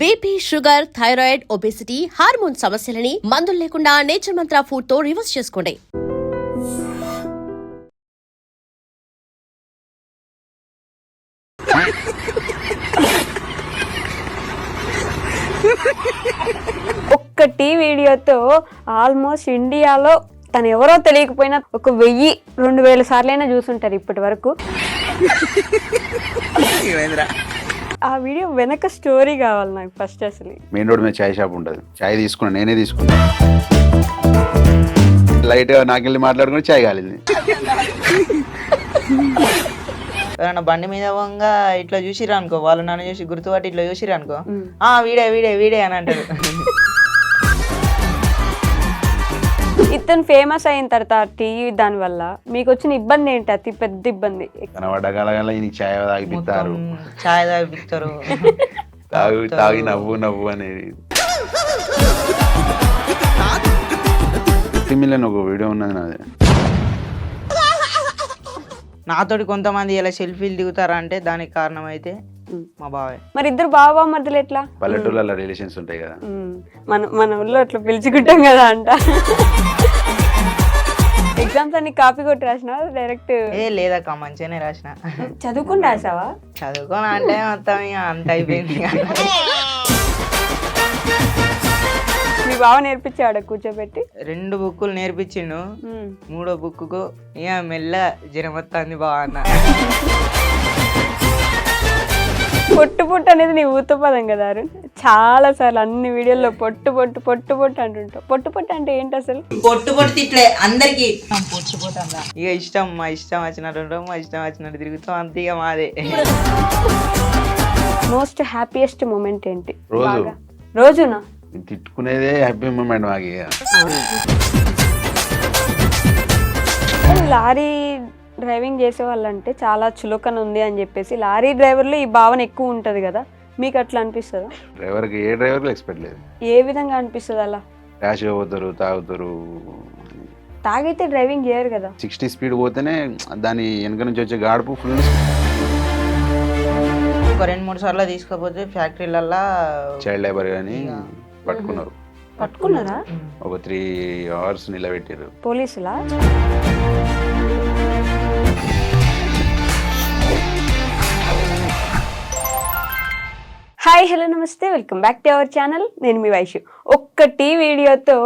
BP, sugar, thyroid, obesity, hormone సమస్యలని మందులు లేకుండా నేచర్ మంత్ర ఫుడ్ తో రివర్స్ చేసుకోండి. ఒక్కటి వీడియోతో ఆల్మోస్ట్ ఇండియాలో తను ఎవరో తెలియకపోయినా 1000-2000 సార్లైనా చూసుంటారు ఇప్పటి వరకు. ఆ వీడియో వెనక స్టోరీ కావాలి నాకు ఫస్ట్. అసలు మెయిన్ రోడ్ మీద చాయ్ షాప్ ఉంటుంది. చాయ్ తీసుకున్నా, నేనే తీసుకున్నా. లైట్గా నాకెళ్ళి మాట్లాడుకుని చాయ్ కాలింది. ఎవరన్నా బండి మీద పోగా ఇట్లా చూసిరా అనుకో, వాళ్ళు నన్ను చూసి గుర్తుపట్టి ఇట్లా చూసిరా అనుకో, వీడే వీడే వీడే అని అంటారు. ఇతను ఫేమస్ అయిన తర్వాత టీవీ దాని వల్ల మీకు వచ్చిన ఇబ్బంది ఏంటి? అతి పెద్ద ఇబ్బంది. కనబడగల చాయ్ తాగిపిస్తారు, చాయ్ తాగిపిస్తారు, తాగి నవ్వు నవ్వు అనేది. మిలియన్ ఒక వీడియో ఉన్నది నాది. నాతోటి కొంతమంది ఇలా సెల్ఫీలు దిగుతారా అంటే దానికి కారణం అయితే మా బావే. మరి ఇద్దరు బావ మధ్యలో ఎట్లా? పల్లెటూళ్ళలో రిలేషన్స్ ఉంటాయి కదా, మన ఊళ్ళో అట్లా పిలుచుకుంటాం కదా అంట. ఎగ్జామ్స్ అన్ని కాపీ కొట్టి రాసినా డైరెక్ట్? లేదక్క, మంచిగానే రాసిన. చదువుకుని రాసావా? చదువుకోని అంటే మొత్తం ఇక అంత అయిపోయింది. మీ బావ నేర్పించాడు కూర్చోబెట్టి? 2 బుక్కులు నేర్పించిండు. 3వ బుక్కు ఇక మెల్ల జ్వరం వస్తుంది బావ అన్న. పొట్టు పొట్టు అనేది నీ ఊత పదం కదా అరుణ్. చాలా సార్లు అన్ని వీడియోల్లో పొట్టు పొట్టు పొట్టు పొట్టు అంటుంటావు. పొట్టు పొట్టు అంటే ఏంటి అసలు? పొట్టు పొట్టు తిట్లే అందరికి. పొట్టు పొట్టు అన్న ఇక ఇష్టం, మా ఇష్టం వచ్చినట్టు మా ఇష్టం వచ్చినట్టు తిరుగుతాం, అంతే ఇక మాదే. మోస్ట్ హ్యాపీయెస్ట్ మూమెంట్ ఏంటి? రోజు. రోజునా? తిట్టుకునేదే హ్యాపీ మూమెంట్ మాకు. లారీ డ్రైవింగ్ చేసే వాళ్ళంటే చాలా చులకన ఉంది అని చెప్పేసి లారీ డ్రైవర్లో ఈ భావన ఎక్కువ ఉంటుంది కదా, మీకు అట్లా అనిపిస్తుందా? డ్రైవర్కి ఏ డ్రైవర్కి ఎక్స్పెక్ట్ లేదు. ఏ విధంగా అనిపిస్తుంది అలా? ర్యాష్గా పోతారు, తాగుతారు. తాగైతే డ్రైవింగ్ చేయరు కదా. 60 స్పీడ్ పోతేనే దాని వెనక నుంచి వచ్చే గాడుపు ఫుల్. ఒక 2-3 సార్లు తీసుకపోతే ఫ్యాక్టరీలల్లా చైల్డ్ లేబర్ కానీ పట్టుకున్నారు. పట్టుకున్నారా? ఒక 3 hours నిలబెట్టారు పోలీసులా? హాయ్, హలో, నమస్తే, welcome back to our channel. నేను మీ వైషు. ఒక్కటి వీడియోతో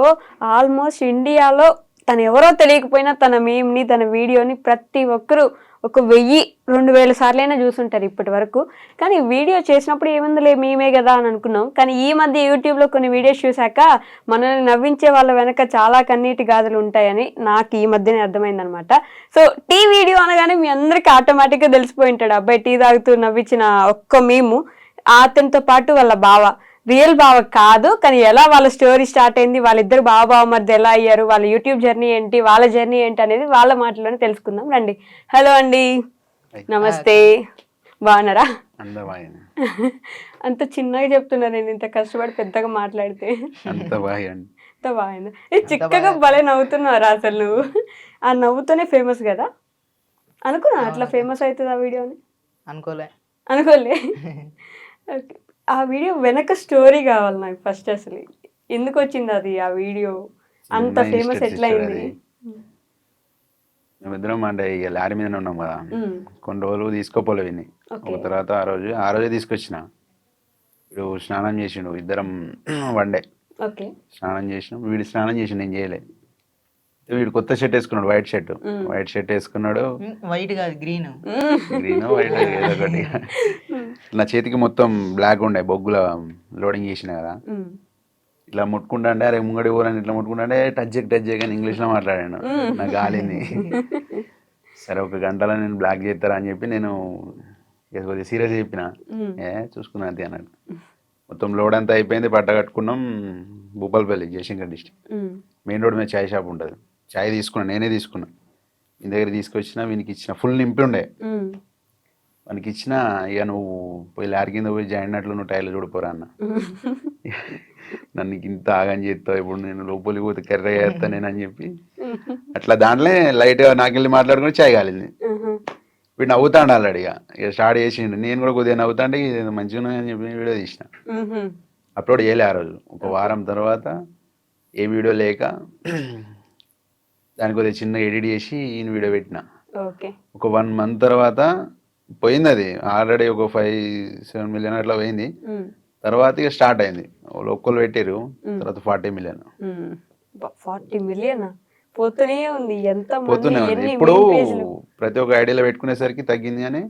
ఆల్మోస్ట్ ఇండియాలో తను ఎవరో తెలియకపోయినా తన మీమ్ని, తన వీడియోని ప్రతి ఒక్కరూ 1000-2000 సార్లైనా చూసుంటారు ఇప్పటి వరకు. కానీ వీడియో చేసినప్పుడు ఏముందిలే మేమే కదా అని అనుకున్నాం. కానీ ఈ మధ్య యూట్యూబ్లో కొన్ని వీడియోస్ చూశాక మనల్ని నవ్వించే వాళ్ళ వెనక చాలా కన్నీటి గాథలు ఉంటాయని నాకు ఈ మధ్యనే అర్థమైందనమాట. సో టీ వీడియో అనగానే మీ అందరికీ ఆటోమేటిక్గా తెలిసిపోయి ఉంటాడు, అబ్బాయి టీ తాగుతూ నవ్వించిన ఒక్క మీము. అతనితో పాటు వాళ్ళ బావ, రియల్ బావ కాదు కానీ ఎలా వాళ్ళ స్టోరీ స్టార్ట్ అయింది, వాళ్ళిద్దరు బావ మధ్య ఎలా అయ్యారు, వాళ్ళ యూట్యూబ్ జర్నీ ఏంటి, వాళ్ళ జర్నీ ఏంటి అనేది వాళ్ళ మాటలోనే తెలుసుకుందాం రండి. హలో అండి, నమస్తే, బాగున్నారా? అంత చిన్నగా చెప్తున్నా, నేను ఇంత కష్టపడి పెద్దగా మాట్లాడితే. అంత బాగుంది. చిక్కగా భలే నవ్వుతున్నారా అసలు నువ్వు. ఆ నవ్వుతోనే ఫేమస్ కదా. అనుకున్నా అట్లా ఫేమస్ అవుతుంది ఆ వీడియోని? అనుకోలే. ఓకే, ఆ వీడియో వెనక స్టోరీ కావాలి నాకు ఫస్ట్. అసలు ఎందుకు వచ్చింది అది, ఆ వీడియో అంత ఫేమస్ ఎట్లా అయింది? మేమిద్దరం అంటే ఇక లారీ మీదనే ఉన్నాం కదా, కొన్ని రోజులు తీసుకోపోలే విని. ఒక తర్వాత ఆ రోజే తీసుకొచ్చిన. వీడు స్నానం చేసిండు, ఇద్దరం వన్డే స్నానం చేసినాం. వీడు స్నానం చేసిండు, నేను చేయలే. వీడు కొత్త షర్ట్ వేసుకున్నాడు, వైట్ షర్ట్ వేసుకున్నాడు. వైట్ కాదు, గ్రీన్ వైట్ ఏదో ఒకటి. నా చేతికి మొత్తం బ్లాక్ ఉండే, బొగ్గుల లోడింగ్ చేసిన కదా. ఇట్లా ముట్టుకుంటా అంటే అరే ముంగడి ఊరని ఇట్లా ముట్టుకుంటా అంటే టచ్ కానీ ఇంగ్లీష్లో మాట్లాడాను. నాకు గాలింది. సరే 1 గంటలో నేను బ్లాక్ చేస్తారా అని చెప్పి నేను కొద్దిగా సీరియస్ చెప్పిన. చూసుకున్నా అంతే అన్నాడు. మొత్తం లోడ్ అంతా అయిపోయింది, పట్ట కట్టుకున్నాం. Bhupalpalli, Jayashankar district. Main road మీద చాయ్ షాప్ ఉంటుంది. చాయ్ తీసుకున్నా, నేనే తీసుకున్నా. ఇంటి దగ్గర తీసుకొచ్చిన, వీనికి ఇచ్చిన. ఫుల్ నింపి ఉండే వానికి ఇచ్చిన. ఇక నువ్వు పోయి లారీ కింద పోయి జాయిన్ అయినట్లు నువ్వు టైర్లు చూడిపోరా అన్న. నన్ను ఇంత ఆగని చేస్తావు, ఇప్పుడు నేను లోపలికి పోతే కర్ర చేస్తా నేను అని చెప్పి అట్లా దాంట్లో లైట్గా నాకెళ్ళి మాట్లాడుకుని చాయ్ కాలింది. వీడు నవ్వుతాడు ఆల్రెడీ ఇక స్టార్ట్ చేసిండు. నేను కూడా కొద్దిగా నవ్వుతాంటే ఇది మంచిగా ఉన్నదని చెప్పి వీడియో తీసిన. అప్లోడ్ చేయలే ఆ రోజు. ఒక వారం తర్వాత ఏ వీడియో లేక దానికి కొద్దిగా చిన్న ఎడిట్ చేసి ఈయన వీడియో పెట్టిన. ఓకే. ఒక 1 month తర్వాత పోయింది అది. ఆల్రెడీ ఒక 5-7 million అట్లా పోయింది. తర్వాత ఇక స్టార్ట్ అయింది. ఒక్కళ్ళు పెట్టారు, తర్వాత 40 million. 40 million పోతూనే ఉంది. ఎంత పోతూనే ఉంది. ఇప్పుడు ప్రతి ఒక్క ఐడియాలో పెట్టుకునేసరికి తగ్గింది అని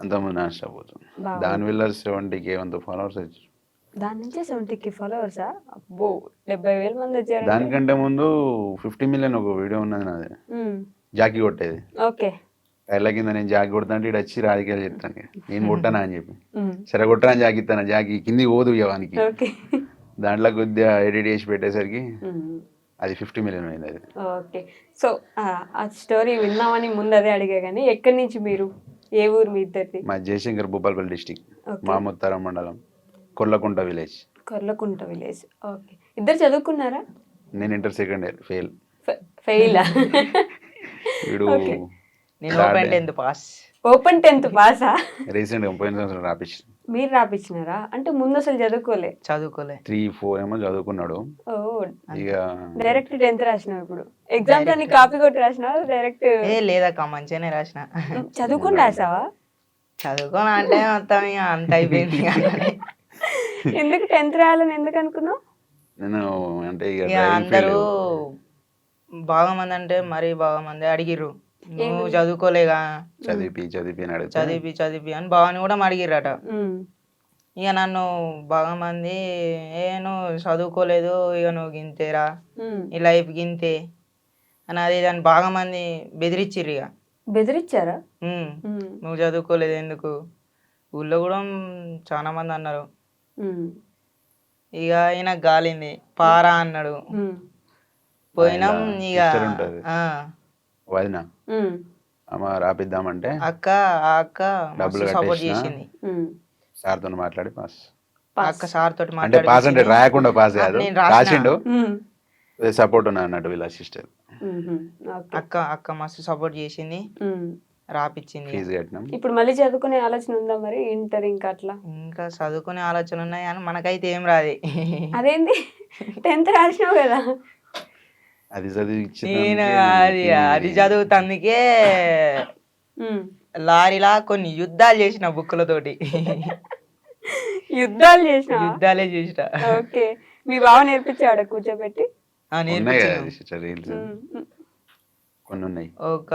అంతమంది నాన్ స్టాప్ పోతుంది. దానివల్ల 70K అంత ఫాలోవర్స్ వచ్చారు. దాని నుంచి 70K ఫాలోవర్సా? అబ్బో, 70,000 మంది వచ్చారు. దానికంటే ముందు 50 million ఒక వీడియో ఉన్నది నాది, జాకీ కొట్టేది. ఓకే. టైర్ల కింద నేను జాకీ కొడతాను, ఇటు వచ్చి రాజకీయాలు చెప్తాను నేను కొట్టానా అని చెప్పి. సరే కొట్టరా జాకీ ఇస్తాను, జాకీ కింది పోదు ఇవ్వడానికి. దాంట్లో కొద్దిగా ఎడిట్ చేసి పెట్టేసరికి అది 50 million అయింది అది. ఓకే. సో ఆ స్టోరీ విన్నామని ముందు అదే అడిగా, కానీ ఎక్కడి నుంచి మీరు, ఏ ఊరు మీ ఇద్దరిది? మా జయశంకర్ భూపాలపల్లి డిస్టిక్, మాముత్తరం మండలం, Korlakunta village. Korlakunta village. Okay. ఇద్దరు చదువుకున్నారా? నేను ఇంటర్ సెకండ్ ఇయర్ ఫెయిల్. ఫెయిలా? వీడు నేను open 10th pass. Open 10th పాసా? రీసెంట్గా పోయిన సంవత్సరం రాపించిన. మీరు రాపించినారా? అంటే ముందు అసలు చదువుకోలే? 3-4 ఏమో చదువుకున్నాడు. ఓ, ఇక డైరెక్ట్ 10th రాసినావు. ఇప్పుడు ఎగ్జామ్స్ అన్ని కాపీ కొట్టి రాసినావా డైరెక్ట్? లేదక్క, మంచిగానే రాసిన. చదువుకుని రాసావా? చదువుకోని అంటే మొత్తం ఇక అంత అయిపోయింది. ఎందుకు 10th రాయాలని ఎందుకు అనుకున్నావు? నేను అంటే ఇక అందరూ బాగా మంది అంటే మరీ బాగా మంది అడిగిర్రు, నువ్వు చదువుకోలేగా, చదివి అని బావని కూడా అడిగిర్రట. ఇక నన్ను బాగా మంది నువ్వు చదువుకోలేదు, ఇక నువ్వు గింతేరా, ఈ లైఫ్ గింతే అని అది దాన్ని బాగా మంది బెదిరించిర్రు. ఇక బెదిరించారా? నువ్వు చదువుకోలేదు ఎందుకు, ఊళ్ళో కూడా చాలా మంది అన్నారు. ఇక ఈయన గాలింది, పారా అన్నాడు. పోయినాం. ఇక వదిన అమ్మ రాపిద్దామంటే అక్క డబ్బులు సపోర్ట్ చేసింది. సార్ తో మాట్లాడి పాస్. అక్క సార్ తోటి అంటే పాస్ అంటే రాయకుండా పాస్ కాదు, నేను రాసిండు. సపోర్ట్ ఉన్నా అన్నట్టు వీళ్ళ సిస్టర్. అక్క మస్తు సపోర్ట్ చేసింది, రాపిచ్చింది. ఫీజు కట్టినాం. ఇప్పుడు మళ్ళీ చదువుకునే ఆలోచన ఉందా మరి? ఇంటర్ ఇంకా అట్లా ఇంకా చదువుకునే ఆలోచన ఉన్నాయి కానీ మనకైతే ఏం రాదు. అదేంటి? 10th రాసినావు కదా. అది చదివి నేను అది చదువుతందుకే లారీలా కొన్ని యుద్ధాలు చేసిన బుక్కులతోటి. యుద్ధాలే చేసిన. ఓకే. మీ బావ నేర్పించాడు కూర్చోబెట్టి? కొన్ని ఉన్నాయి. ఒక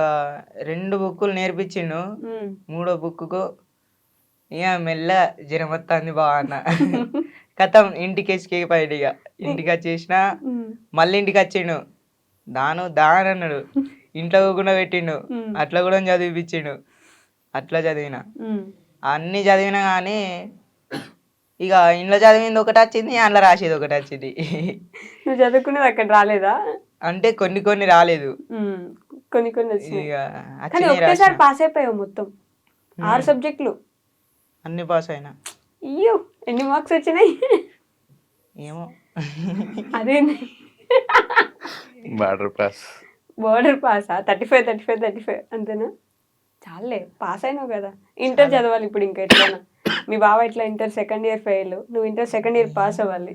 2 బుక్కులు నేర్పించిండు. 3వ బుక్కు ఇక మెల్ల జ్వరమొత్తాంది బాగా అన్న. కథం ఇంటికి ఎస్కేపోయాడు. ఇక ఇంటికి వచ్చేసిన, మళ్ళీ ఇంటికి వచ్చిండు. దాని అన్నాడు, ఇంట్లో కూడా పెట్టిండు. అట్లా కూడా చదివిపించిండు. అట్లా చదివిన, అన్ని చదివినా కానీ ఇక ఇంట్లో చదివింది ఒకటి వచ్చింది, అందులో రాసేది ఒకటి వచ్చింది. నువ్వు చదువుకునేది అక్కడ రాలేదా? అంటే కొన్ని రాలేదు, కొన్ని ఒకేసారి పాస్ అయిపోయావు మొత్తం 6 సబ్జెక్టులు అన్ని పాస్ అయినా. అయ్యో, ఎన్ని మార్క్స్ వచ్చినాయి? ఏమో అదేంటి బార్డర్ పాసా? 35 అంతేనా? చాలే, పాస్ అయినావు కదా. ఇంటర్ చదవాలి ఇప్పుడు ఇంకా ఎట్లైనా. మీ బావ ఇట్లా ఇంటర్ సెకండ్ ఇయర్ ఫెయిల్, నువ్వు ఇంటర్ సెకండ్ ఇయర్ పాస్ అవ్వాలి.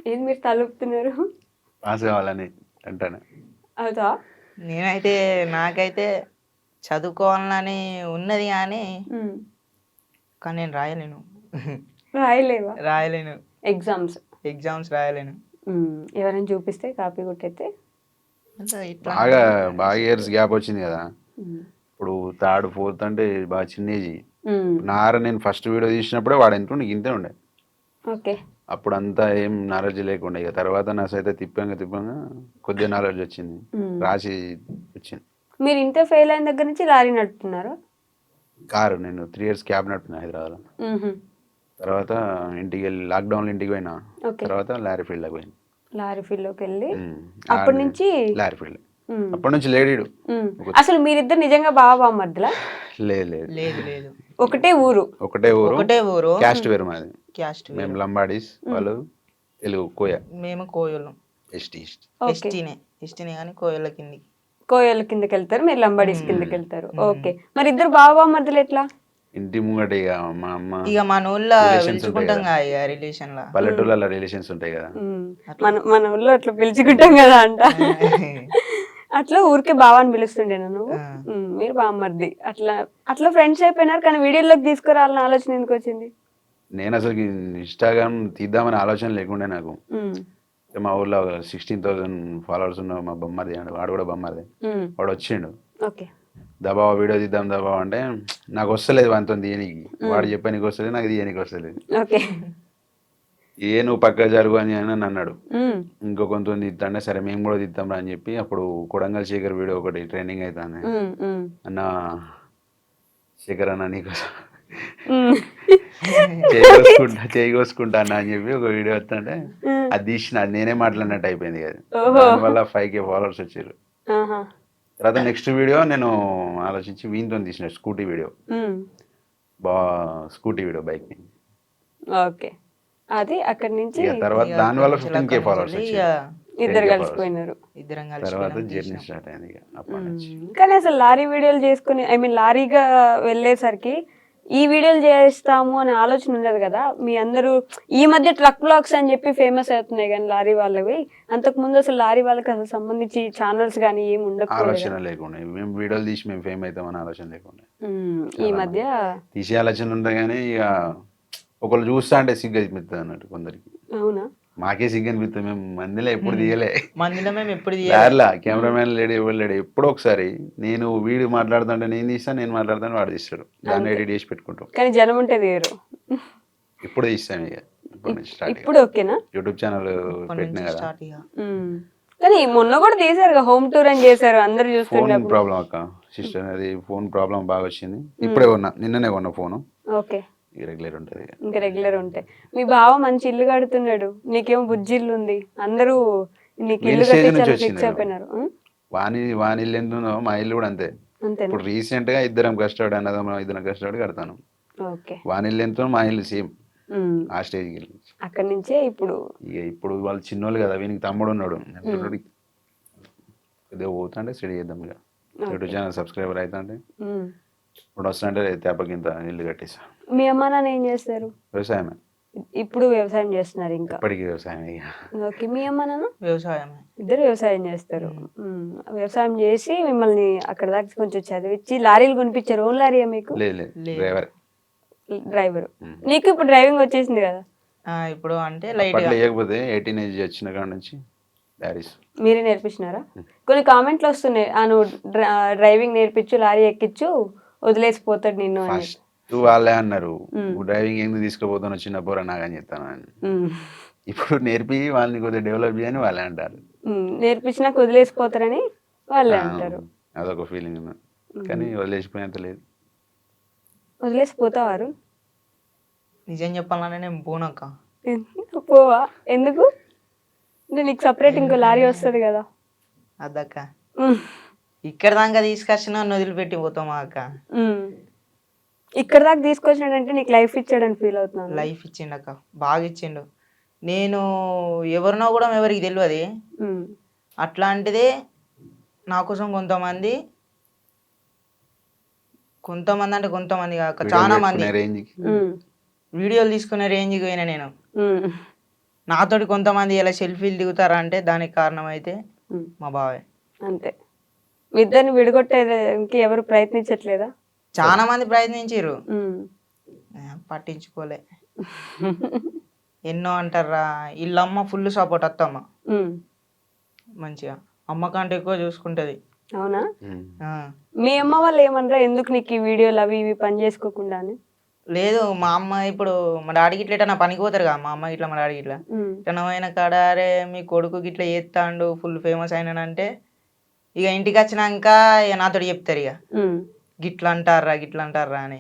ఏది మీరు తలుపుతున్నారు? పాస్ కావాలని అంటాను. అవుతా? నాకైతే చదువుకోవాలని ఉన్నది కానీ నేను రాయలేను. ఎగ్జామ్స్ రాయలేను. ఎవరైనా చూపిస్తే కాపీ కొట్టయితే బాగా ఇయర్స్ గ్యాప్ వచ్చింది కదా. ఇప్పుడు 3rd 4th అంటే బాగా చిన్న ఏజ్. నేను ఫస్ట్ వీడియో తీసినప్పుడే వాడు ఎంత ఉండే, ఇంతే ఉండే. ఓకే. అప్పుడు అంతా ఏం నాలెడ్జ్ లేకుండా. ఇక తర్వాత నా సైతే తిప్పంగా కొద్దిగా నాలెడ్జ్ వచ్చింది, రాసి వచ్చింది. మీరు ఇంటర్ ఫెయిల్ అయిన దగ్గర నుంచి లారీ నడుపుతున్నారు? కారు నేను 3 years క్యాబ్ నడుపుతున్నా హైదరాబాద్లో. తర్వాత ఇంటికి వెళ్ళి లాక్డౌన్లో ఇంటికి పోయినా. తర్వాత లారీ ఫీల్డ్లోకి వెళ్ళి అప్పటి నుంచి లారీ ఫీల్డ్ అప్పటి నుంచి లేడీడు. అసలు మీరిద్దరు నిజంగా బావ మధ్యలో? లేదు. ఒకటే ఊరు. క్యాస్ట్ వేరు మాది. మేము లంబాడీస్, వాళ్ళు తెలుగు కోయ. మేము కోయలు. ఎస్టీనే కానీ కోయల కిందికి. కోయల కిందకి వెళ్తారు, మీరు లంబాడీస్ కిందకి వెళ్తారు. ఓకే, మరి ఇద్దరు బావ మధ్యలో ఎట్లా? ఇంటి ముంగట ఇక మా అమ్మ ఇక మన ఊళ్ళో Relations పిలుచుకుంటాం ఉంటాయి కదా ఇక రిలేషన్ లా పల్లెటూళ్ళలో రిలేషన్స్ ఉంటాయి కదా. మన ఊళ్ళో అట్లా పిలుచుకుంటాం కదా అంట. అట్లా ఊరికే బావ అని పిలుస్తుండేనా నువ్వు? మీరు బామ్మర్ది అట్లా అట్లా ఫ్రెండ్స్ అయిపోయినారు. కానీ వీడియోలోకి తీసుకురావాలని ఆలోచన ఎందుకు వచ్చింది? నేను అసలు ఇన్స్టాగ్రామ్ తీద్దామని ఆలోచన లేకుండే నాకు. మా ఊర్లో 16,000 ఫాలోవర్స్ ఉన్న మా బొమ్మది, వాడు కూడా బొమ్మది, వాడు వచ్చిండు. ఓకే, దబావ వీడియో తీద్దాం దబావ అంటే నాకు వస్తలేదు వానితో తీయనికి. వాడు చెప్పానికి వస్తలేదు, నాకు తీయనికి వస్తలేదు. ఓకే, నువ్వు పక్క జరుగు అని నన్ను అన్నాడు. ఇంకో కొంత తీద్దాంటే సరే మేము కూడా తీద్దాం రా అని చెప్పి అప్పుడు కొడంగల్ శేఖర్ వీడియో ఒకటి ట్రెండింగ్ అవుతాను. అన్న శేఖర్ అన్న నీకోసం చేయి కోసుకుంటా అన్న అని చెప్పి ఒక వీడియో వస్తుంటే అది తీసిన, అది నేనే మాట్లాడినట్టు అయిపోయింది కదా. దానివల్ల 5K ఫాలోవర్స్ వచ్చారు. తర్వాత నెక్స్ట్ వీడియో నేను ఆలోచించి వీనితో తీసిన scooty video, scooty video bike. Okay, అది అక్కడి నుంచి తర్వాత దానివల్ల 15K ఫాలోవర్స్ వచ్చారు. ఇద్దరు కలిసిపోయినారు. ఇద్దరం తర్వాత కలిసి జర్నీ స్టార్ట్ అయింది ఇక అప్పటి నుంచి. కానీ అసలు లారీ వీడియోలు చేసుకుని, ఐ మీన్ లారీగా వెళ్ళేసరికి ఈ వీడియోలు చేస్తాము అనే ఆలోచన ఉండదు కదా. మీ అందరూ ఈ మధ్య ట్రక్ బ్లాగ్స్ అని చెప్పి ఫేమస్ అవుతున్నాయి కానీ లారీ వాళ్ళవి, అంతకు ముందు అసలు లారీ వాళ్ళకి అసలు సంబంధించి ఛానల్స్ కానీ ఏమి ఉండకపోలేదు. ఆలోచన లేకుండా మేము వీడియోలు తీసి మేము ఫేమ్ అవుతామని ఆలోచన లేకుండా ఈ మధ్య తీసే ఆలోచన ఉంటాయి. కానీ ఇక ఒకళ్ళు చూస్తా అంటే సిగ్గు అనిపిస్తుంది అన్నట్టు కొందరికి. అవునా? మాకే సిగ్గు అనిపిస్తుంది. మేము మందిలో ఎప్పుడు తీయలే, మందిలో మేము ఎప్పుడు దారిలా కెమెరామ్యాన్ లేడు, ఎవరు లేడు. ఎప్పుడో ఒకసారి నేను వీడియో మాట్లాడుతుంటే నేను తీస్తాను, నేను మాట్లాడుతాను వాడు తీస్తాడు, దాన్ని ఎడిట్ చేసి పెట్టుకుంటాం. కానీ జనం ఉంటే తీయరు. ఇప్పుడు తీస్తాను ఇక ఇప్పుడు ఓకేనా? యూట్యూబ్ ఛానల్ పెట్టినా కదా. స్టార్ట్ ఇక కానీ మొన్న కూడా తీసారు, హోమ్ టూర్ అని చేశారు, అందరు ఫోన్ చూస్తుండే. ప్రాబ్లం అక్క సిస్టర్, అది ఫోన్ ప్రాబ్లం బాగా వచ్చింది. ఇప్పుడే కొన్నా, నిన్ననే కొన్నా ఫోను. ఓకే, రెగ్యులర్ ఉంటుంది ఇంకా రెగ్యులర్ ఉంటాయి. మీ బావ మంచి ఇల్లు కడుతున్నాడు, నీకేమో బుజ్జి ఇల్లు ఉంది, అందరూ నీకు ఇల్లు కట్టించారు ఫిక్స్ అయిపోయినారు. వాని ఇల్లు ఎంత ఉందో మా ఇల్లు కూడా అంతే. అంతేనా? ఇప్పుడు రీసెంట్ గా ఇద్దరం కష్టపడి అన్నదమ్ములం ఇద్దరం కష్టపడి కడతాను. ఓకే, వాని ఇల్లు ఎంతో మా ఇల్లు సేమ్ ఆ స్టేజ్కి వెళ్ళి అక్కడి నుంచే ఇప్పుడు ఇక ఇప్పుడు వాళ్ళు చిన్నోళ్ళు కదా, వీనికి తమ్ముడు ఉన్నాడు. ఇదే పోతుంటే స్టడీ చేద్దాం ఇక యూట్యూబ్ ఛానల్ సబ్స్క్రైబర్ అవుతా అంటే ఇప్పుడు వస్తుంటే తేపకింత ఇల్లు కట్టేసా. మీ అమ్మ నాన్న ఏం చేస్తారు? వ్యవసాయమే, ఇప్పుడు వ్యవసాయం చేస్తున్నారు ఇంకా? ఇప్పటికీ వ్యవసాయం ఇక. ఓకే, మీ అమ్మ నాన్న వ్యవసాయమే, ఇద్దరు వ్యవసాయం చేస్తారు. వ్యవసాయం చేసి మిమ్మల్ని అక్కడ దాకా కొంచెం చదివించి లారీలు కొనిపించారు. ఓన్ లారీయా మీకు? లేదు డ్రైవర్. డ్రైవర్. నీకు ఇప్పుడు డ్రైవింగ్ వచ్చేసింది కదా? ఇప్పుడు అంటే లైట్ అప్పట్లో లేకపోతే 18 ఏజ్ వచ్చిన కాడ నుంచి లారీస్ మీరే నేర్పించినారా? కొన్ని కామెంట్లు వస్తున్నాయి, నువ్వు డ్రైవింగ్ నేర్పించు, లారీ ఎక్కించు, వదిలేసిపోతాడు నిన్ను అని. ఫస్ట్ వాళ్ళే అన్నారు, డ్రైవింగ్ ఎందుకు తీసుకుపోతాను చిన్న పోరా నాగని చెప్తాను అని. ఇప్పుడు నేర్పి వాళ్ళని కొద్దిగా డెవలప్ చేయని వాళ్ళే అంటారు. నేర్పించినాక వదిలేసిపోతారని వాళ్ళే అంటారు. అదొక ఫీలింగ్ ఉంది, కానీ వదిలేసిపోయేంత లేదు. వదిలేసిపోతావారు? నిజం చెప్పాలంటే నేను పోనక్క. పోవా? ఎందుకు? అంటే నీకు సపరేట్ ఇంకో లారీ వస్తుంది కదా. అదక్క ఇక్కడ దాకా తీసుకొచ్చిన నన్ను వదిలిపెట్టి పోతామా అక్క? ఇక్కడ దాకా తీసుకొచ్చినాడంటే నీకు లైఫ్ ఇచ్చాడని ఫీల్ అవుతున్నాను. లైఫ్ ఇచ్చిండు అక్క, బాగా ఇచ్చిండు. నేను ఎవరినో కూడా ఎవరికి తెలియదు. అట్లాంటిదే నా కోసం కొంతమంది అంటే కొంతమంది కాక చాలా మంది వీడియోలు తీసుకునే రేంజ్కి పోయినా నేను. నాతోటి కొంతమంది ఇలా సెల్ఫీలు దిగుతారా అంటే దానికి కారణం అయితే మా బావే. అంతే. మీ ఇద్దరిని విడగొట్టేదానికి ఎవరు ప్రయత్నించట్లేదా? చాలా మంది ప్రయత్నించారు, పట్టించుకోలే. ఎన్నో అంటారా, వీళ్ళమ్మ ఫుల్ సపోర్ట్, అత్తమ్మ మంచిగా అమ్మ కంటే ఎక్కువ చూసుకుంటది. అవునా? మీ అమ్మ వాళ్ళు ఏమన్నారా, ఎందుకు నీకు ఈ వీడియోలు అవి ఇవి పని చేసుకోకుండా అని? లేదు, మా అమ్మ ఇప్పుడు మా డాడీకి ఇట్లా ఎటన్నా పనికి పోతారు కదా, మా అమ్మ ఇట్లా మా డాడీ ఇట్లా ఎటనమైన కాడ అరే మీ కొడుకు ఇట్లా చేస్తాడు ఫుల్ ఫేమస్ అయినానంటే ఇక ఇంటికి వచ్చినాక ఇక నాతో చెప్తారు ఇక గిట్లా అంటారా అని.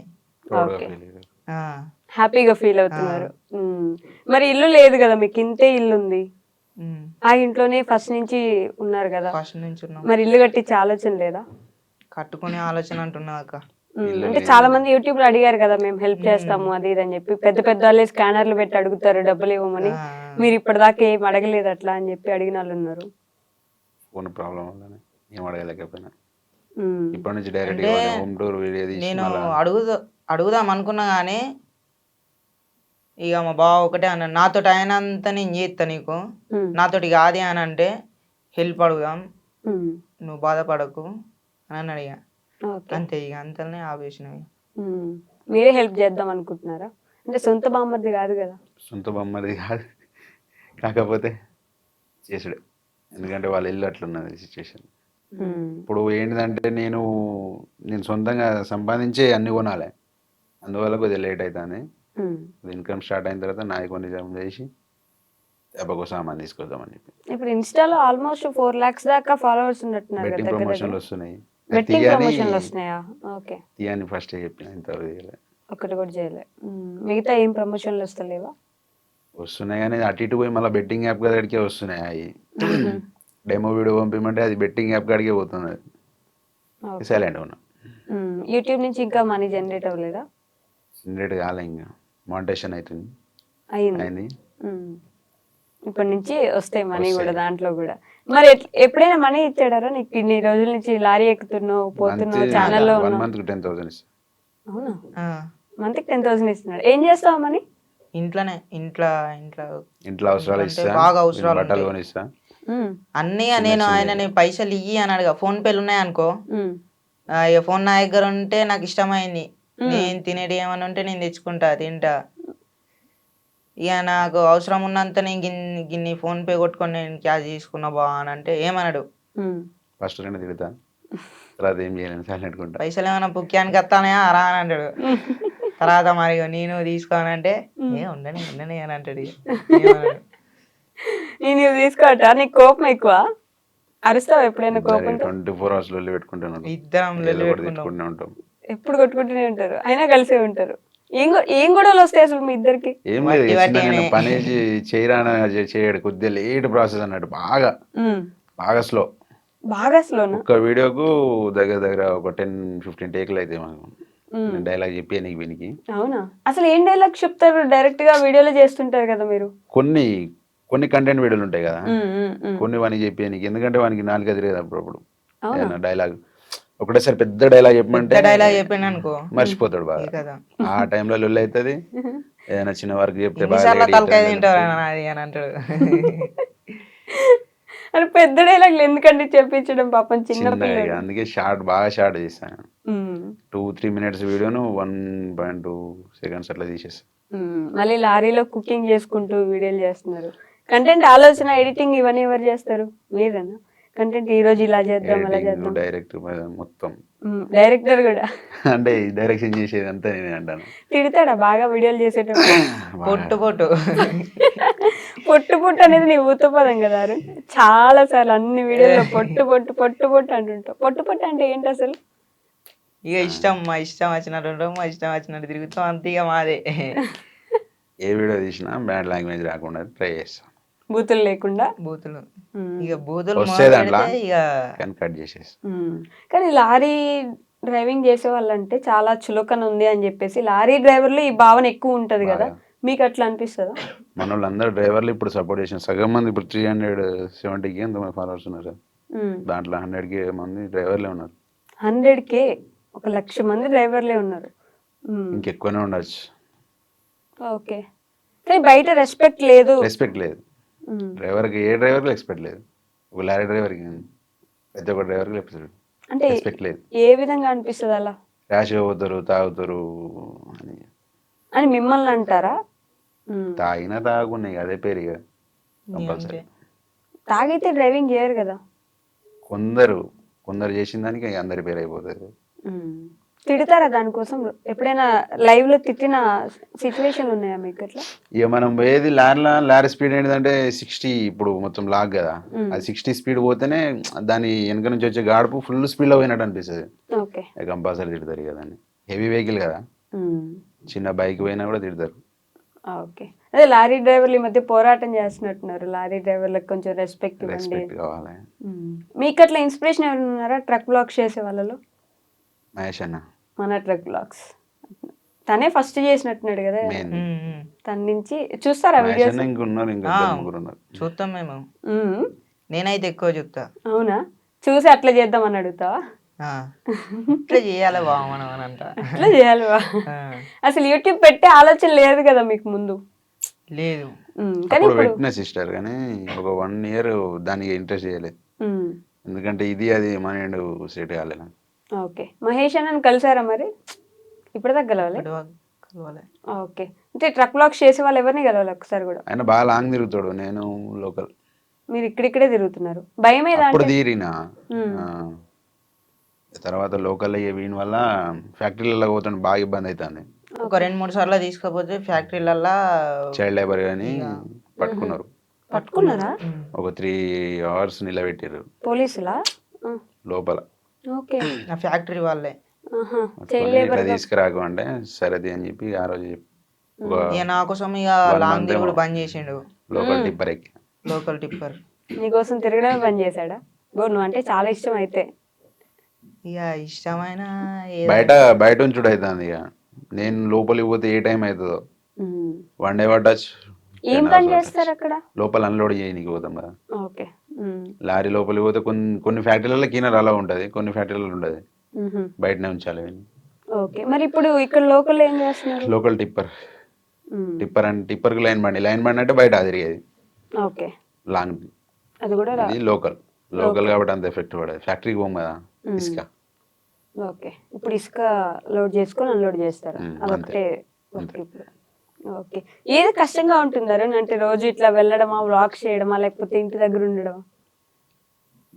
హ్యాపీగా ఫీల్ అవుతున్నారు. మరి ఇల్లు లేదు కదా మీకు, ఇంతే ఇల్లు ఉంది, ఆ ఇంట్లోనే ఫస్ట్ నుంచి ఉన్నారు కదా. ఫస్ట్ నుంచి ఉన్నాం. మరి ఇల్లు కట్టించే ఆలోచన లేదా? కట్టుకునే ఆలోచన అంటున్నా అక్క. అంటే చాలా మంది యూట్యూబ్ లో అడిగారు కదా, మేము హెల్ప్ చేస్తాము అది ఇది అని చెప్పి, పెద్ద పెద్ద వాళ్ళే స్కానర్లు పెట్టి అడుగుతారు డబ్బులు ఇవ్వమని. మీరు ఇప్పటిదాకా ఏం అడగలేదు అట్లా అని చెప్పి అడిగిన వాళ్ళు ఉన్నారు. ఫోన్ ప్రాబ్లం వల్లనే ఏం అడగలేకపోయినా ఉమ్. ఇప్పటి నుంచి డైరెక్ట్ అంటే హోమ్ టూర్ వీడియో తీసి నేను మళ్ళా అడుగుదాం అనుకున్నా కానీ ఇక మా బావ ఒకటే అన్నాడు, నాతో అయినంత నేను చేస్తా నీకు, ఉమ్. నాతోటి కాదే అని అంటే హెల్ప్ అడుగుదాం, ఉమ్. నువ్వు బాధపడకు అని అన్నాడు. ఇక ఓకే. అంతే, ఇక అంతనే ఆపేసినవి. ఉమ్. మీరే హెల్ప్ చేద్దాం అనుకుంటున్నారా? అంటే సొంత బామ్మర్ది కాదు కదా. సొంత బొమ్మది కాదు, కాకపోతే చేసుడే. ఎందుకంటే వాళ్ళ ఇల్లు అట్లున్నది సిచ్యువేషన్. ఉమ్. ఇప్పుడు ఏంటిదంటే నేను సొంతంగా సంపాదించే అన్ని కొనాలి, అందువల్ల కొద్దిగా లేట్ అవుతుంది. ఉమ్. ఇన్కమ్ స్టార్ట్ అయిన తర్వాత నాయి కొన్ని జమ చేసి దెబ్బకు సామాన్ తీసుకొద్దామని చెప్పి. ఇప్పుడు ఇన్స్టాలో ఆల్మోస్ట్ 4 lakhs దాకా ఫాలోవర్స్ ఉన్నట్టున్నారు కదా బెట్టింగ్ దగ్గర ప్రమోషన్లు దగ్గర. వస్తున్నాయి. బెట్టింగ్ ప్రమోషన్లు వస్తున్నాయా? ఓకే. తీయని ఫస్ట్ చెప్పిన ఇంతవరకు చేయలే. ఒకటి కూడా చేయలే. మిగతా ఏం ప్రమోషన్లు వస్తలేవా? వస్తున్నాయి కానీ అటు ఇటు పోయి మళ్ళీ బెట్టింగ్ యాప్ కాడికే వస్తున్నాయి. అవి డెమో వీడియో పంపిమంటే అది బెట్టింగ్ యాప్ కాడికే పోతుంది. ఓకే. సైలెంట్ ఉన్నా. యూట్యూబ్ నుంచి ఇంకా మనీ జనరేట్ అవ్వలేదా? జనరేట్ కాలే, ఇంకా మానిటేషన్ అవుతుంది, అయింది. అయింది. ఉమ్. ఇప్పటి నుంచి వస్తాయి మనీ కూడా వస్తాయి. దాంట్లో కూడా. మరి ఎప్పుడైనా మనీ ఇచ్చాడారా నీకు? ఇన్ని రోజుల నుంచి లారీ ఎక్కుతున్నావు, పోతున్నావు, ఛానల్లో 1 ఉన్నావు. month 10,000 ఇస్తా. అవునా? ఆ, మంత్కి 10,000 ఇస్తున్నాడు. ఏం చేస్తావు మనీ? ఇంట్లోనే ఇంట్లో ఇంట్లో అవసరాలు అంటే ఇస్తా, బాగా అవసరాలు బట్టలు ఉంటాయి. కొనిస్తా. అన్నీ చిన్న నేను చిన్నవి. ఆయనని పైసలు ఇయ్యి అని అడగా. ఫోన్ పేలు ఉన్నాయి అనుకో, ఇక ఫోన్ నా దగ్గర ఉంటే నాకు ఇష్టమైంది, నేను తినేటి ఏమైనా ఉంటే నేను తెచ్చుకుంటా, తింటా. ఇక నాకు అవసరం ఉన్నంత నేను గిన్ని ఫోన్ పే కొట్టుకొని నేను క్యాష్ తీసుకున్నా బా అని అంటే ఏమన్నాడు, ఫస్ట్ 2 తిడతా, తర్వాత ఏం చేయలేను, సైలెంట్ ఉంటా. పైసలు ఏమైనా పుక్యానికి వస్తానే రా అని అంటాడు. తర్వాత మరి ఇక నేను తీసుకోనంటే ఉండని ఉండని అని అంటాడు. ఇక ఏమన్నాడు. నేను తీసుకోవటా? నీకు కోపం ఎక్కువ? అరుస్తావు ఎప్పుడైనా కోపంతో? 24 hours లొల్లి పెట్టుకుంటాను, ఇద్దరం ఏదో లొల్లి ఒకటి పెట్టుకుంటాం. తిట్టుకుంటూనే ఉంటాం. ఎప్పుడు కొట్టుకుంటూనే ఉంటారు, అయినా కలిసే ఉంటారు. ఏం గొడవలు వస్తాయి అసలు మీ ఇద్దరికి? ఏం లేదు, వట్టి చిన్న నేను వట్టిగానే. పని చేయరాన చేయడు, కొద్దిగా లేట్ ప్రాసెస్ అన్నట్టు, బాగా స్లో. బాగా స్లోనా? ఒక్క వీడియోకు దగ్గర దగ్గర ఒక 10-15 టేకులు అయితే మాకు. నేను డైలాగ్ చెప్పి నీకు వీనికి అవునా? అసలు ఏం డైలాగ్ చెప్తారు? డైరెక్ట్ గా వీడియోలో చేస్తుంటారు కదా మీరు. కొన్ని కంటెంట్ వీడియోలు ఉంటాయి కదా, కొన్ని వానికి చెప్పి నీకు, ఎందుకంటే వానికి 4 తిరగదు అప్పుడప్పుడు ఏదైనా డైలాగ్. ఒకటేసారి పెద్ద డైలాగ్ చెప్పమంటే డైలాగ్ చెప్పాను అనుకో మర్చిపోతాడు బాగా. ఈ కదా ఆ టైంలో లొల్లి అవుతుంది. ఏదైనా చిన్న వర్క్ చెప్తే బాగా ఎన్నిసార్లు లేట్ తలకాయ అవుతుంది. తింటావు అని అంటాడు. అని పెద్ద డైలాగ్లు ఎందుకండి చెప్పించడం, పాపం చిన్న చిన్నగా ఇక పిల్లలు. అందుకే బాగా షార్ట్ చేస్తాను. 2-3 minutes వీడియోను 1.2 seconds అట్లా తీసేస్తాను. మళ్ళీ లారీలో కుకింగ్ చేసుకుంటూ వీడియోలు చేస్తున్నారు. కంటెంట్ ఆలోచన, ఎడిటింగ్ ఇవన్నీ ఎవరు చేస్తారు? మీరేనా? కంటెంట్ ఈ రోజు ఇలా చేద్దాం, అలా చేద్దాం. డైరెక్ట్ మొత్తం, డైరెక్టర్ కూడా అంటే డైరెక్షన్ చేసేది అంతా నేనే అంటాను. తిడతాడా బాగా వీడియోలు చేసేటప్పుడు? పొట్టు పొట్టు పొట్టు పొట్టు అనేది నీ ఊతపదం కదా అరుణ్. చాలా సార్లు అన్ని వీడియోలో పొట్టు పొట్టు పొట్టు పొట్టు అంటుంటావు. పొట్టు పొట్టు అంటే ఏంటి అసలు? ఇక మా ఇష్టం వచ్చినట్టు ఉంటాం, మా ఇష్టం వచ్చినట్టు తిరుగుతాం, అంతే ఇక మాదే. ఏ వీడియో తీసినా బ్యాడ్ లాంగ్వేజ్ రాకుండా ట్రై చేస్తాను, బూతులు లేకుండా. బూతులు ఇక బూతులు వస్తే దాంట్లో మొదలు పెడితే ఇక కానీ కట్ చేసేస్తాను. కానీ లారీ డ్రైవింగ్ చేసే వాళ్ళంటే చాలా చులకన ఉంది అని చెప్పేసి లారీ డ్రైవర్లు ఈ భావన ఎక్కువ ఉంటది కదా, మీకు అట్లా అనిపిస్తుందా? మన వాళ్ళందరూ డ్రైవర్లు ఇప్పుడు సపోర్ట్ చేసిన సగం మంది, ఇప్పుడు 370K ఎంతమంది ఫాలోవర్స్ ఉన్నారు, దాంట్లో 100K మంది డ్రైవర్లే ఉన్నారు. 100K 1,00,000 మంది డ్రైవర్లే ఉన్నారు. ఇంకెక్కువనే ఉండొచ్చు. ఓకే. కానీ బయట రెస్పెక్ట్ లేదు. రెస్పెక్ట్ లేదు డ్రైవర్కి, ఏ డ్రైవర్కి రెస్పెక్ట్ లేదు. ఒక లారీ డ్రైవర్కి, ప్రతి ఒక్క డ్రైవర్కి అంటే రెస్పెక్ట్ లేదు. ఏ విధంగా అనిపిస్తుంది అలా? ర్యాష్గా పోతారు, తాగుతారు అని మిమ్మల్ని అంటారా? తాగినా తాగున్నాయి అదే పేరు ఇక కంపల్సరీ. తాగైతే డ్రైవింగ్ చేయరు కదా. కొందరు చేసిన దానికి అందరి పేరు అయిపోతుంది. తిడతారా దానికోసం? ఎప్పుడైనా లైవ్ లో తిట్టిన సిచ్యువేషన్ ఉన్నాయా మీకు అట్లా? ఇక మనం ఏది లారీ స్పీడ్ ఏంటంటే 60, ఇప్పుడు మొత్తం లాగ్ కదా, అది 60 స్పీడ్ పోతేనే దాని వెనక నుంచి వచ్చే గాడుపు ఫుల్ స్పీడ్ లో పోయినట్టు అనిపిస్తుంది. ఓకే. కంపల్సరీ తిడతారు కదా, హెవీ వెహికల్ కదా, చిన్న బైక్ పోయినా కూడా తిడతారు. ఓకే. అదే లారీ డ్రైవర్లు ఈ మధ్య పోరాటం చేస్తున్నట్టున్నారు, లారీ డ్రైవర్లకు కొంచెం రెస్పెక్ట్ ఇవ్వండి. రెస్పెక్ట్ కావాలి. మీకు అట్లా ఇన్స్పిరేషన్ ఎవరు ఉన్నారా ట్రక్ బ్లాగ్స్ చేసే వాళ్ళలో? మహేష్ అన్న, మన ట్రక్ బ్లాగ్స్ తనే ఫస్ట్ చేసినట్టున్నాడు కదా, తన నుంచి చూస్తారా వీడియోస్? ఇంకున్నారు, ఇంకా 3 ఉన్నారు. చూస్తాం మేము. నేనైతే ఎక్కువ చూస్తా. అవునా? చూసి అట్లా చేద్దామని అడుగుతావా? ఆ, ఇట్లా చేయాలి బావ మనం అని అంట. అట్లా చేయాలి వా. ఆ, అసలు యూట్యూబ్ పెట్టే ఆలోచన లేదు కదా మీకు ముందు. లేదు. కానీ అప్పుడు ఇప్పుడు పెట్టిన సిస్టర్ కానీ ఒక 1 year దానికి ఇంట్రెస్ట్ చేయలేదు. ఉమ్, ఎందుకంటే ఇది అది మైండ్ సెట్ కాలేదు. ఓకే. మహేష్ అన్నని కలిసారా మరి? ఇప్పటిదాకా కలవాలి. కలవాలి. ఓకే. అంటే ట్రక్ బ్లాక్స్ చేసే వాళ్ళు ఎవరిని కలవాలి ఒకసారి కూడా? ఆయన బాగా లాంగ్ తిరుగుతాడు, నేను లోకల్. మీరు ఇక్కడిక్కడే తిరుగుతున్నారు, భయం ఏదా అప్పుడు అంటే? తీరిన తర్వాత లోకల్ వీని వల్ల ఫ్యాక్టరీలలో పోతాను, బాగా ఇబ్బంది అవుతుంది. ఒక 2-3 సార్లు తీసుకపోతే ఫ్యాక్టరీలల్లా చైల్డ్ లేబర్ కానీ పట్టుకున్నారు. పట్టుకున్నారా? ఒక 3 hours నిలబెట్టారు పోలీసులా? ఆ, లోపల. ఓకే. ఆ ఫ్యాక్టరీ వాళ్ళే. ఆహా. పట్టుకొని ఇట్లా తీసుకురాకు అంటే సరేది అని చెప్పి ఆ రోజు చెప్పి ఒక ఇక నా కోసం ఇక 1 లాంగ్ month తిరుగుడు ఏమో బంద్ చేసిండు. లోకల్ టిప్పర్ ఎక్కి. Local tipper. నీకోసం తిరగడమే పని చేశాడా? నువ్వు అంటే చాలా ఇష్టం అయితే. ఇక ఇష్టమైన బయట ఉంచుడు అవుతుంది. ఇక నేను లోపలికి పోతే ఏ టైం అవుతుందో. ఉమ్. 1 day పట్టచ్చు. ఏం పని చేస్తారు అక్కడ? లోపల అన్లోడ్ చేయనీకి పోతాం కదా. ఓకే. లారీ లోపలికి పోతే కొన్ని ఫ్యాక్టరీలలో క్లీనర్ అలా ఉంటుంది, కొన్ని ఫ్యాక్టరీలలో ఉండదు, మ్మ్. బయటనే ఉంచాలి ఇవన్నీ. ఓకే. మరి ఇప్పుడు ఇక్కడ లోకల్ ఏం చేస్తున్నారు? Local tipper. మ్మ్. టిప్పర్కి లైన్ బండి అంటే బయట తిరిగేది ఓకే. లాంగ్. అది కూడా ఇది లోకల్ కాబట్టి అంత ఎఫెక్ట్ పడదు. ఫ్యాక్టరీకి పోం కదా ఇసుక. ఓకే. ఇప్పుడు ఇసుక లోడ్ చేసుకొని అన్లోడ్ చేస్తారు, అదొకటే వర్క్ ఇప్పుడు. ఓకే. ఏది కష్టంగా ఉంటుందారు అంటే రోజు ఇట్లా వెళ్ళడమా, వ్లాగ్స్ చేయడమా, లేకపోతే ఇంటి దగ్గర ఉండడమా?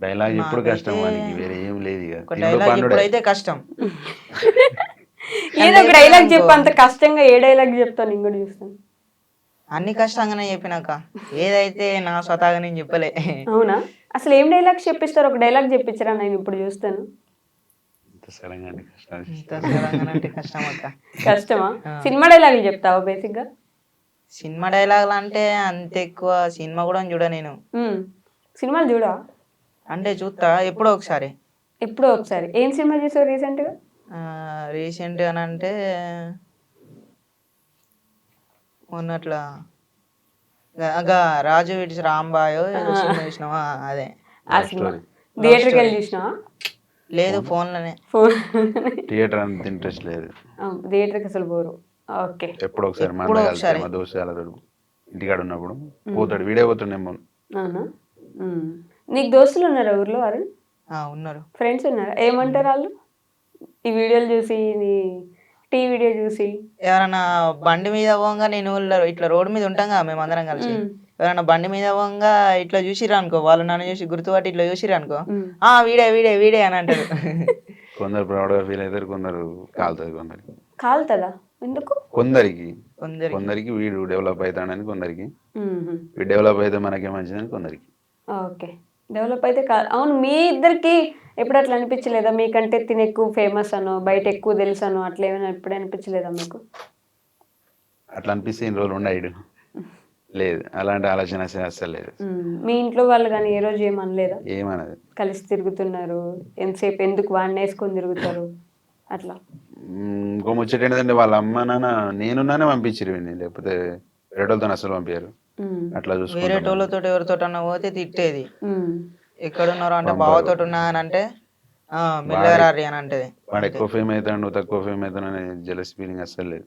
డైలాగ్ ఎప్పుడు కష్టం వానికి, వేరే ఏం లేదు. ఇక ఒక డైలాగ్ ఇప్పుడైతే కష్టం. ఏదో ఒక డైలాగ్ చెప్పు, అంత కష్టంగా ఏ డైలాగ్ చెప్తాను నేను కూడా చూస్తాను. అన్ని కష్టంగానే చెప్పినాక ఏదైతే నా స్వతహాగా నేను చెప్పలే. అవునా? అసలు ఏం డైలాగ్స్ చెప్పిస్తారు? ఒక డైలాగ్ చెప్పించరా, నేను ఇప్పుడు చూస్తాను. సడన్గా అంటే కష్టం. ఇంత సడన్గా అంటే కష్టం అక్క. కష్టమా? సినిమా డైలాగులు చెప్తావా బేసిక్ గా? సినిమా డైలాగులు అంటే అంత ఎక్కువ సినిమా కూడా చూడ నేను. సినిమాలు చూడా? అంటే చూస్తా ఎప్పుడో ఒకసారి. ఎప్పుడో ఒకసారి. ఏం సినిమా చూసావు రీసెంట్ గా? రీసెంట్ అని అంటే మొన్నట్లా రాజు విడిచి రాంబాయో ఏదో సినిమా చూసినావా? అదే ఆ సినిమా థియేటర్కి వెళ్ళి చూసినావా? లేదు, ఫోన్లోనే. ఫోన్. థియేటర్ అంత ఇంట్రెస్ట్ లేదు. థియేటర్కి అసలు పోరు. ఓకే. ఎప్పుడో ఒకసారి మా అన్న కలిసి మా దోస్తు చాలా ఇంటికాడ ఉన్నప్పుడు పోతాడు, వీడియో పోతుండేమో. అవునా? నీకు దోస్తులు ఉన్నారా ఊర్లో? అరుణ్ ఉన్నారు. ఫ్రెండ్స్ ఉన్నారా? ఏమంటారు వాళ్ళు ఈ వీడియోలు చూసి, నీ టీ వీడియో చూసి? ఎవరన్నా బండి మీద పోగా, నేను ఇట్లా రోడ్డు మీద ఉంటాం కదా మేము అందరం కలిసి, ఎవరన్నా బండి మీద పోగా ఇట్లా చూసిరా అనుకో, వాళ్ళు నన్ను చూసి గుర్తుపట్టి ఇట్లా చూసిరా అనుకో, వీడే వీడే వీడే అని అంటారు. కొందరు ప్రౌడ్గా ఫీల్ అవుతారు, కొందరు కాలుతుంది. కాలుతుందా? ఎందుకు? కొందరికి వీడు డెవలప్ అవుతాడని, కొందరికి వీడు డెవలప్ అయితే మనకే మంచిదని కొందరికి. ఓకే. డెవలప్ అయితే అవును. మీ ఇద్దరికి ఎప్పుడు అట్లా అనిపించలేదా? మీకంటే తిని ఎక్కువ ఫేమస్ అనో, బయట ఎక్కువ తెలుసు అనో, అట్లా ఏమైనా ఎప్పుడు అనిపించలేదా మీకు? అట్లా అనిపిస్తే ఇన్ని రోజులు ఉండడు. లేదు, అలాంటి ఆలోచన అసలు లేదు. మీ ఇంట్లో వాళ్ళు కానీ ఏ రోజు ఏమనలేదా? ఏమన్నది? కలిసి తిరుగుతున్నారు, ఎంతసేపు ఎందుకు వాడిని వేసుకొని తిరుగుతారు అట్లా? ఇంకో ముచ్చట ఏంటంటే వాళ్ళ అమ్మ నాన్న నేనున్నానే పంపించారు వీడిని, లేకపోతే వేరేటోళ్ళతో అసలు పంపించారు. అట్లా చూసుకుంటారు. వేరేటోళ్ళతో ఎవరితో పోతే తిట్టేది. ఎక్కడున్నారు అంటే బావతో ఉన్నా అని అంటే మెల్లరారి అని అంటది. వాడు ఎక్కువ ఫేమ్ అవుతాడు, నువ్వు తక్కువ ఫేమ్ అవుతాను అనే జెలస్ ఫీలింగ్ అస్సలు లేదు.